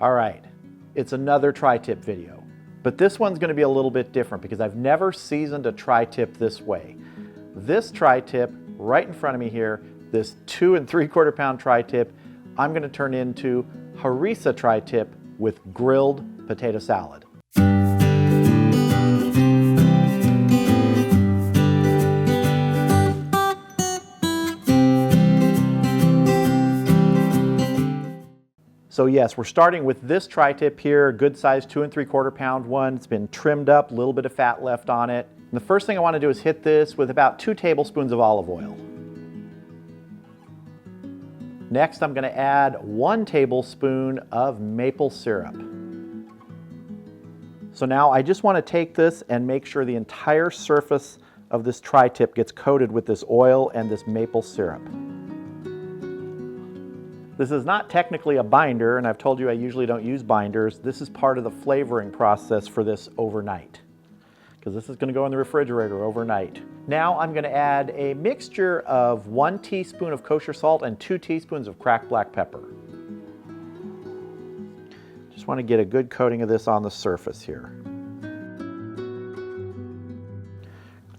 All right, it's another tri-tip video, but this one's gonna be a little bit different because I've never seasoned a tri-tip this way. This tri-tip right in front of me here, this 2 3/4 pound tri-tip, I'm gonna turn into Harissa Tri Tip with grilled potato salad. So yes, we're starting with this tri-tip here, good size 2 3/4 pound one. It's been trimmed up, a little bit of fat left on it. And the first thing I want to do is hit this with about 2 tablespoons of olive oil. Next, I'm going to add 1 tablespoon of maple syrup. So now I just want to take this and make sure the entire surface of this tri-tip gets coated with this oil and this maple syrup. This is not technically a binder, and I've told you I usually don't use binders. This is part of the flavoring process for this overnight, because this is going to go in the refrigerator overnight. Now I'm going to add a mixture of 1 teaspoon of kosher salt and 2 teaspoons of cracked black pepper. Just want to get a good coating of this on the surface here.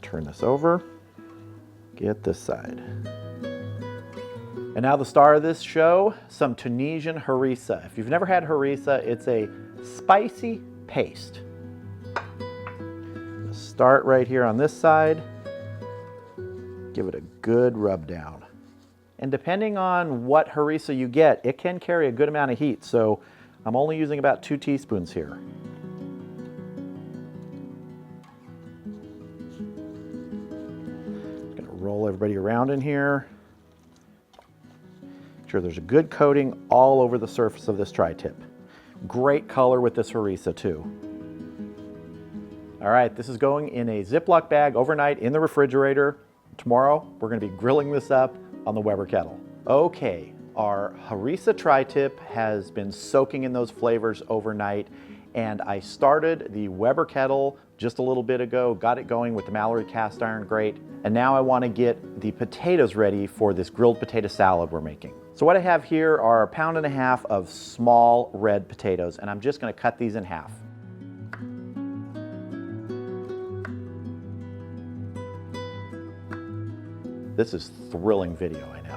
Turn this over, get this side. And now the star of this show, some Tunisian harissa. If you've never had harissa, it's a spicy paste. Start right here on this side. Give it a good rub down. And depending on what harissa you get, it can carry a good amount of heat. So I'm only using about 2 teaspoons here. Just gonna roll everybody around in here. Sure, there's a good coating all over the surface of this tri-tip. Great color with this harissa too. All right, this is going in a Ziploc bag overnight in the refrigerator. Tomorrow, we're gonna be grilling this up on the Weber Kettle. Okay, our Harissa Tri Tip has been soaking in those flavors overnight, and I started the Weber Kettle just a little bit ago, got it going with the Mallory cast iron grate, and now I wanna get the potatoes ready for this grilled potato salad we're making. So what I have here are 1.5 pounds of small red potatoes, and I'm just gonna cut these in half. This is thrilling video, I know.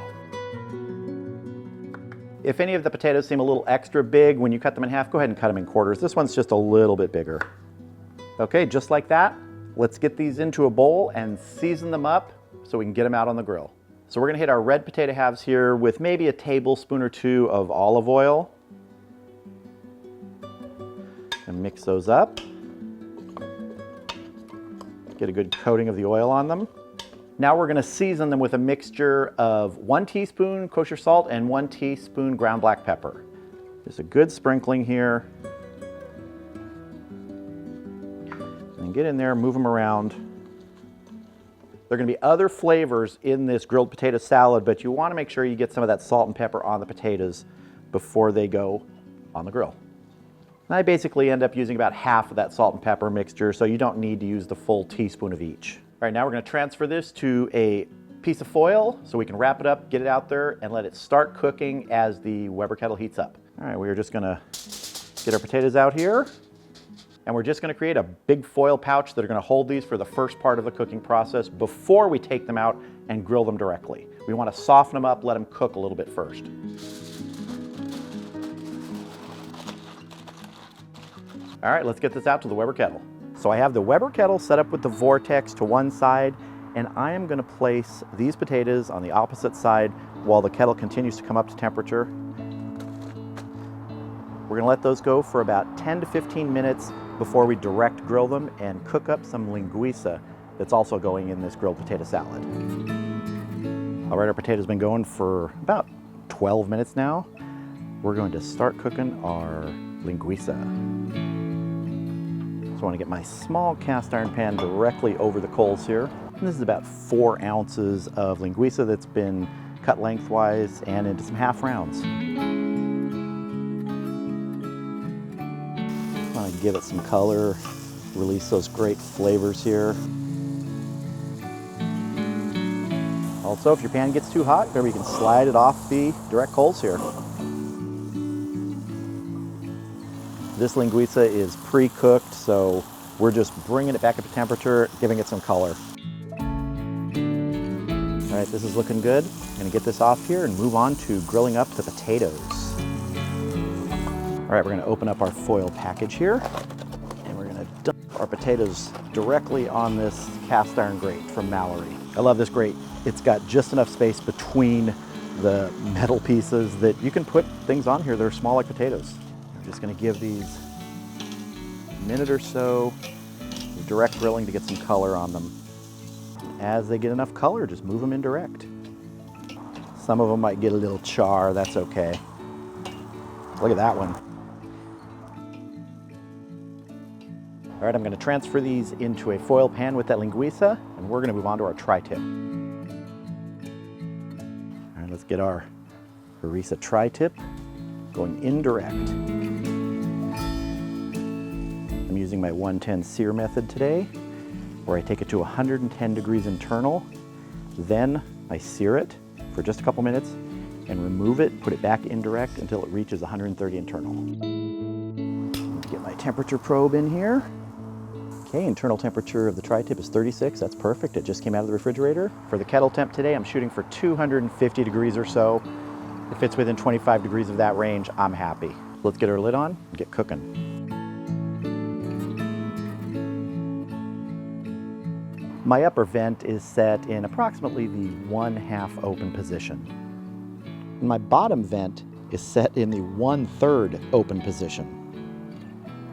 If any of the potatoes seem a little extra big when you cut them in half, go ahead and cut them in quarters. This one's just a little bit bigger. Okay, just like that, let's get these into a bowl and season them up so we can get them out on the grill. So we're gonna hit our red potato halves here with maybe a tablespoon or 2 of olive oil. And mix those up. Get a good coating of the oil on them. Now we're gonna season them with a mixture of 1 teaspoon kosher salt and 1 teaspoon ground black pepper. Just a good sprinkling here. And get in there, move them around. There are gonna be other flavors in this grilled potato salad, but you wanna make sure you get some of that salt and pepper on the potatoes before they go on the grill. And I basically end up using about half of that salt and pepper mixture, so you don't need to use the full teaspoon of each. All right, now we're gonna transfer this to a piece of foil so we can wrap it up, get it out there, and let it start cooking as the Weber Kettle heats up. All right, we are just gonna get our potatoes out here, and we're just gonna create a big foil pouch that are gonna hold these for the first part of the cooking process before we take them out and grill them directly. We wanna soften them up, let them cook a little bit first. All right, let's get this out to the Weber Kettle. So I have the Weber Kettle set up with the vortex to one side, and I am gonna place these potatoes on the opposite side while the kettle continues to come up to temperature. We're gonna let those go for about 10 to 15 minutes before we direct grill them and cook up some linguica that's also going in this grilled potato salad. All right, our potato's been going for about 12 minutes now. We're going to start cooking our linguica. So I want to get my small cast iron pan directly over the coals here. And this is about 4 ounces of linguica that's been cut lengthwise and into some half rounds. I want to give it some color, release those great flavors here. Also, if your pan gets too hot, maybe you can slide it off the direct coals here. This linguiça is pre-cooked, so we're just bringing it back up to temperature, giving it some color. All right, this is looking good. I'm gonna get this off here and move on to grilling up the potatoes. All right, we're gonna open up our foil package here, and we're gonna dump our potatoes directly on this cast iron grate from Mallory. I love this grate. It's got just enough space between the metal pieces that you can put things on here that are small like potatoes. I'm just gonna give these a minute or so of direct grilling to get some color on them. As they get enough color, just move them in direct. Some of them might get a little char, that's okay. Look at that one. All right, I'm gonna transfer these into a foil pan with that linguiça, and we're gonna move on to our tri-tip. All right, let's get our Harissa Tri Tip going indirect. I'm using my 110 sear method today, where I take it to 110 degrees internal, then I sear it for just a couple minutes and remove it, put it back indirect until it reaches 130 internal. Get my temperature probe in here. Okay, internal temperature of the tri-tip is 36, that's perfect. It just came out of the refrigerator. For the kettle temp today, I'm shooting for 250 degrees or so. If it's within 25 degrees of that range, I'm happy. Let's get our lid on and get cooking. My upper vent is set in approximately the 1/2 open position. My bottom vent is set in the 1/3 open position.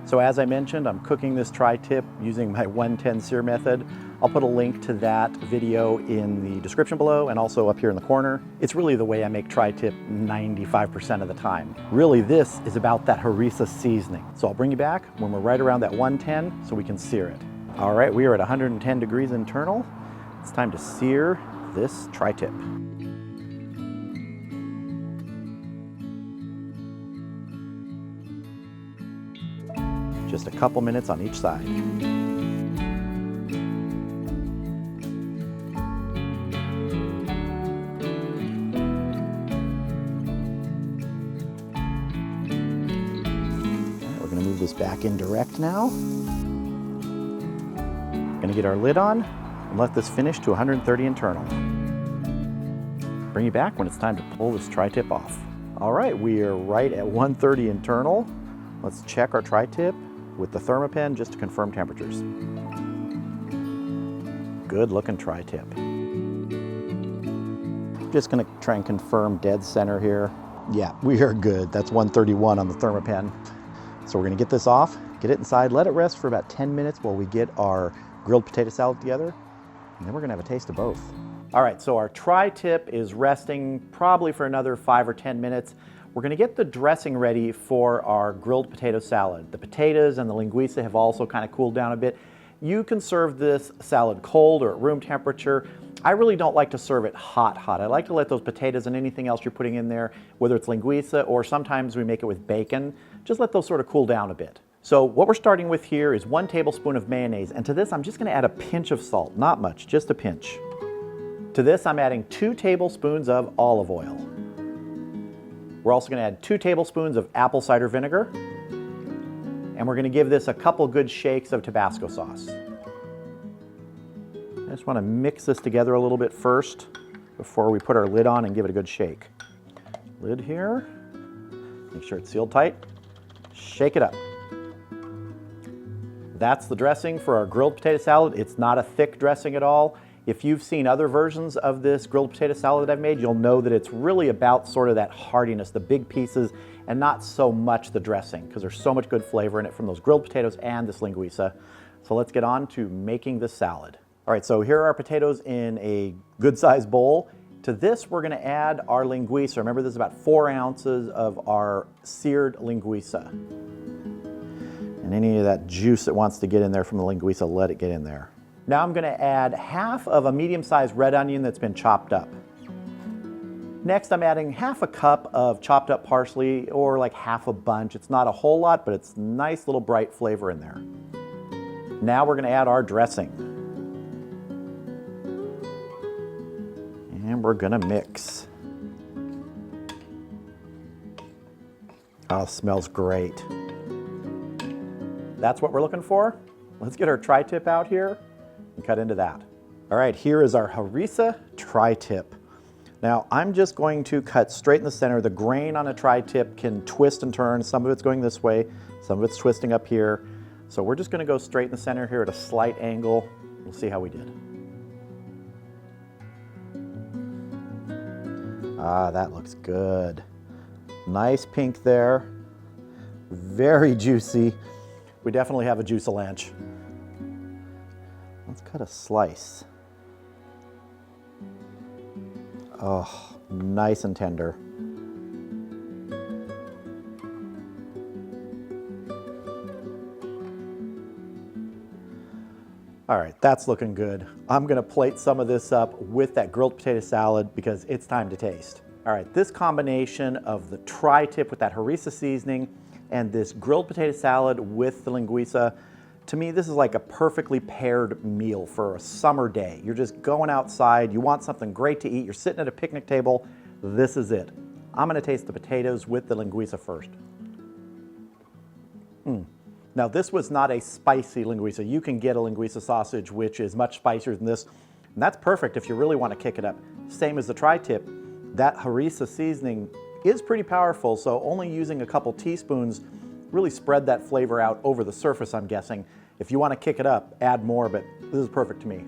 So as I mentioned, I'm cooking this tri-tip using my 110 sear method. I'll put a link to that video in the description below and also up here in the corner. It's really the way I make tri-tip 95% of the time. Really, this is about that Harissa seasoning. So I'll bring you back when we're right around that 110 so we can sear it. All right, we are at 110 degrees internal. It's time to sear this tri-tip. Just a couple minutes on each side. We're going to move this back indirect now. Going to get our lid on and let this finish to 130 internal. Bring you back when it's time to pull this tri-tip off. All right, we are right at 130 internal. Let's check our tri-tip with the Thermopen just to confirm temperatures. Good looking tri-tip. Just gonna try and confirm dead center here. Yeah, we are good. That's 131 on the Thermopen. So we're gonna get this off, get it inside, let it rest for about 10 minutes while we get our grilled potato salad together, and then we're gonna have a taste of both. All right, so our tri-tip is resting probably for another 5 or 10 minutes. We're gonna get the dressing ready for our grilled potato salad. The potatoes and the linguiça have also kind of cooled down a bit. You can serve this salad cold or at room temperature. I really don't like to serve it hot. I like to let those potatoes and anything else you're putting in there, whether it's linguiça or sometimes we make it with bacon, just let those sort of cool down a bit. So what we're starting with here is 1 tablespoon of mayonnaise, and to this I'm just gonna add a pinch of salt, not much, just a pinch. To this I'm adding 2 tablespoons of olive oil. We're also going to add 2 tablespoons of apple cider vinegar, and we're going to give this a couple good shakes of Tabasco sauce. I just want to mix this together a little bit first before we put our lid on and give it a good shake. Lid here, make sure it's sealed tight, shake it up. That's the dressing for our grilled potato salad. It's not a thick dressing at all. If you've seen other versions of this grilled potato salad that I've made, you'll know that it's really about sort of that heartiness, the big pieces, and not so much the dressing, because there's so much good flavor in it from those grilled potatoes and this linguiça. So let's get on to making the salad. All right, so here are our potatoes in a good sized bowl. To this, we're gonna add our linguiça. Remember, this is about 4 ounces of our seared linguiça. And any of that juice that wants to get in there from the linguiça, let it get in there. Now I'm going to add half of a medium-sized red onion that's been chopped up. Next, I'm adding half a cup of chopped up parsley, or like half a bunch. It's not a whole lot, but it's nice little bright flavor in there. Now we're going to add our dressing. And we're going to mix. Oh, it smells great. That's what we're looking for. Let's get our tri-tip out here and cut into that. All right, here is our Harissa Tri Tip. Now, I'm just going to cut straight in the center. The grain on a tri-tip can twist and turn. Some of it's going this way, some of it's twisting up here. So we're just gonna go straight in the center here at a slight angle. We'll see how we did. Ah, that looks good. Nice pink there. Very juicy. We definitely have a juice-a-lanch. Let's cut a slice. Oh, nice and tender. All right, that's looking good. I'm gonna plate some of this up with that grilled potato salad because it's time to taste. All right, this combination of the tri-tip with that Harissa seasoning and this grilled potato salad with the linguica, to me, this is like a perfectly paired meal for a summer day. You're just going outside, you want something great to eat, you're sitting at a picnic table, this is it. I'm gonna taste the potatoes with the linguica first. Now, this was not a spicy linguica. You can get a linguica sausage which is much spicier than this, and that's perfect if you really want to kick it up. Same as the tri-tip, that Harissa seasoning is pretty powerful, so only using a couple teaspoons really spread that flavor out over the surface, I'm guessing. If you want to kick it up, add more, but this is perfect to me.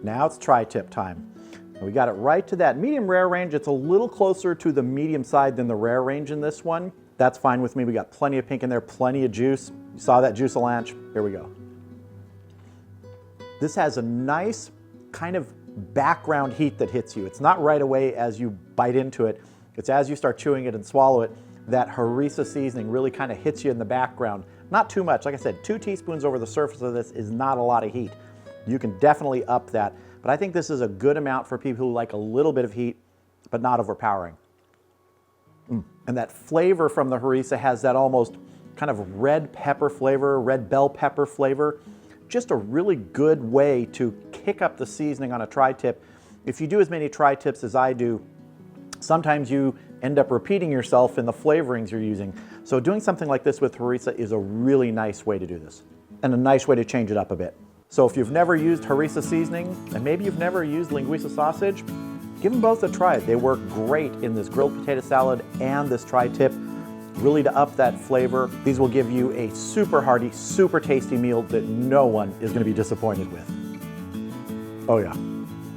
Now it's tri-tip time. And we got it right to that medium rare range. It's a little closer to the medium side than the rare range in this one. That's fine with me. We got plenty of pink in there, plenty of juice. You saw that juice-a-lanch. Here we go. This has a nice kind of background heat that hits you. It's not right away as you bite into it. It's as you start chewing it and swallow it, that Harissa seasoning really kind of hits you in the background. Not too much. Like I said, 2 teaspoons over the surface of this is not a lot of heat. You can definitely up that. But I think this is a good amount for people who like a little bit of heat, but not overpowering. And that flavor from the Harissa has that almost kind of red pepper flavor, red bell pepper flavor. Just a really good way to kick up the seasoning on a tri-tip. If you do as many tri-tips as I do, sometimes you end up repeating yourself in the flavorings you're using. So doing something like this with Harissa is a really nice way to do this, and a nice way to change it up a bit. So if you've never used Harissa seasoning, and maybe you've never used linguica sausage, give them both a try. They work great in this grilled potato salad and this tri-tip, really to up that flavor. These will give you a super hearty, super tasty meal that no one is going to be disappointed with. Oh yeah.